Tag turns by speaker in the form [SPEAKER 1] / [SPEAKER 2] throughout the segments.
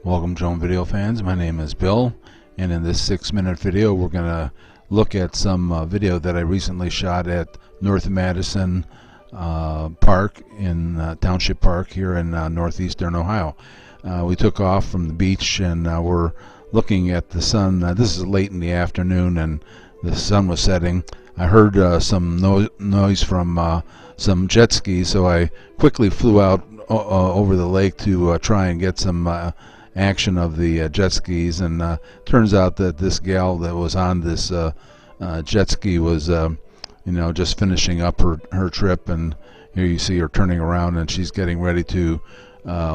[SPEAKER 1] Welcome, drone video fans. My name is Bill, and in this 6-minute video we're going to look at some video that I recently shot at North Madison Park in Township Park here in northeastern Ohio. We took off from the beach and we're looking at the sun. This is late in the afternoon and the sun was setting. I heard some noise from some jet skis, so I quickly flew out over the lake to try and get some action of the jet skis, and turns out that this gal that was on this jet ski was just finishing up her trip, and here you see her turning around and she's getting ready to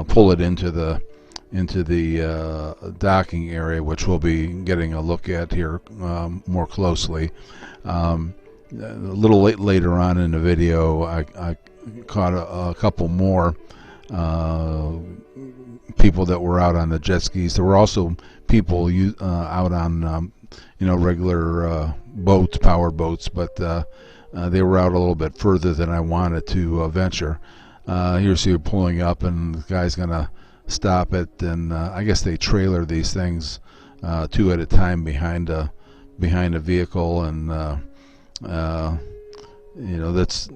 [SPEAKER 1] pull it into the docking area, which we'll be getting a look at here more closely. A little later on in the video I caught a couple more people that were out on the jet skis. There were also people out on regular boats, power boats, but they were out a little bit further than I wanted to venture. Here see, you're pulling up, and the guy's gonna stop it, and I guess they trailer these things two at a time behind a vehicle, and that's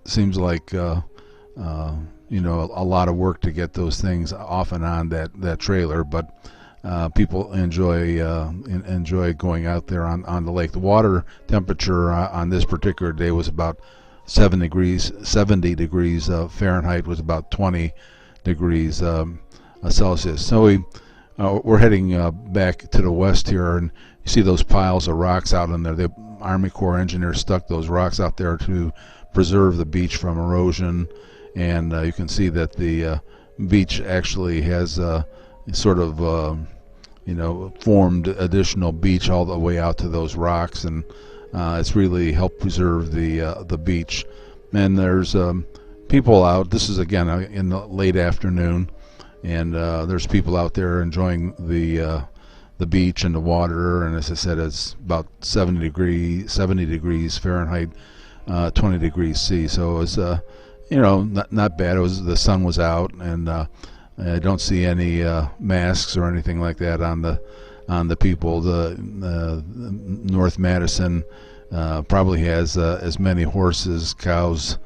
[SPEAKER 1] seems like a lot of work to get those things off and on that trailer, but people enjoy going out there on the lake. The water temperature on this particular day was about 70 degrees Fahrenheit, was about 20 degrees Celsius. So we're heading back to the west here, and you see those piles of rocks out in there. The Army Corps engineers stuck those rocks out there to preserve the beach from erosion, and you can see that the beach actually has sort of formed additional beach all the way out to those rocks, and it's really helped preserve the beach. And there's people out. This is again in the late afternoon, and there's people out there enjoying the beach and the water. And as I said, it's about 70 degrees Fahrenheit, 20 degrees C. So it's not bad. The sun was out, and I don't see any masks or anything like that on the people. The North Madison probably has as many horses, cows,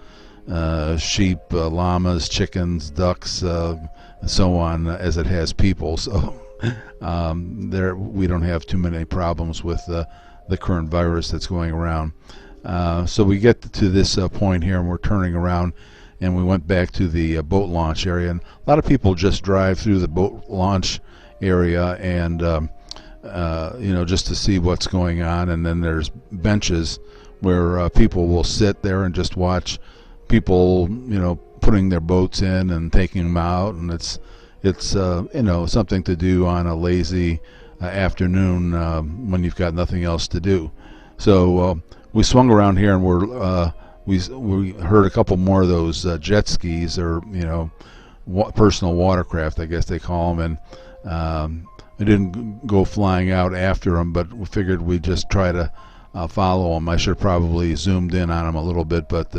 [SPEAKER 1] sheep, llamas, chickens, ducks, and so on as it has people. So there we don't have too many problems with the current virus that's going around. So we get to this point here, and we're turning around, and we went back to the boat launch area, and a lot of people just drive through the boat launch area and just to see what's going on. And then there's benches where people will sit there and just watch people putting their boats in and taking them out, and it's something to do on a lazy afternoon when you've got nothing else to do. So we swung around here, and we heard a couple more of those jet skis, or personal watercraft, I guess they call them, and I didn't go flying out after them, but we figured we'd just try to follow them. I should have probably zoomed in on them a little bit, but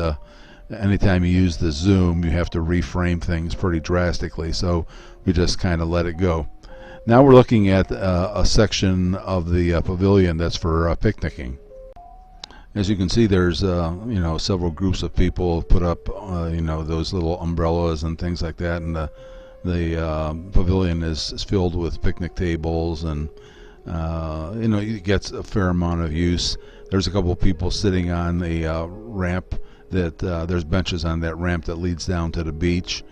[SPEAKER 1] anytime you use the zoom, you have to reframe things pretty drastically, so we just kind of let it go. Now we're looking at a section of the pavilion that's for picnicking. As you can see, there's several groups of people put up those little umbrellas and things like that, and the pavilion is filled with picnic tables, and it gets a fair amount of use. There's a couple of people sitting on the ramp that there's benches on that ramp that leads down to the beach,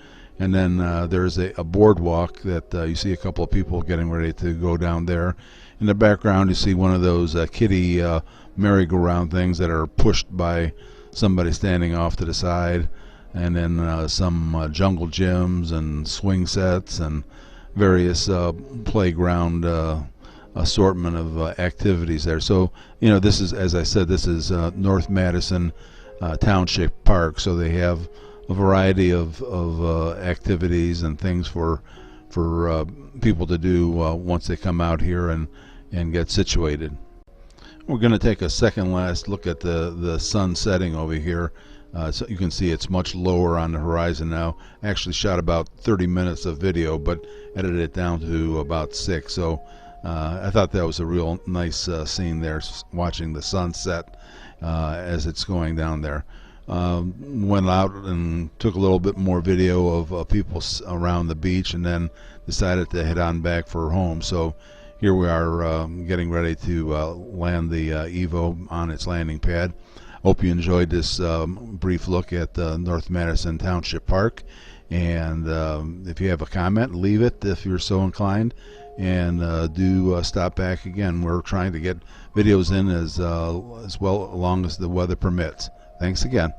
[SPEAKER 1] and then there's a boardwalk that you see a couple of people getting ready to go down there. In the background you see one of those kiddie merry-go-round things that are pushed by somebody standing off to the side, and then some jungle gyms and swing sets and various playground assortment of activities there. So this is, as I said, this is North Madison Township Park, so they have a variety of activities and things for people to do once they come out here and get situated. We're going to take a second last look at the sun setting over here. So you can see it's much lower on the horizon now. I actually shot about 30 minutes of video, but edited it down to about 6. So I thought that was a real nice scene there, watching the sunset as it's going down there. Went out and took a little bit more video of people around the beach, and then decided to head on back for home. So here we are getting ready to land the Evo on its landing pad. Hope you enjoyed this brief look at North Madison Township Park. And if you have a comment, leave it if you're so inclined. And do stop back again. We're trying to get videos in as well, along as the weather permits. Thanks again.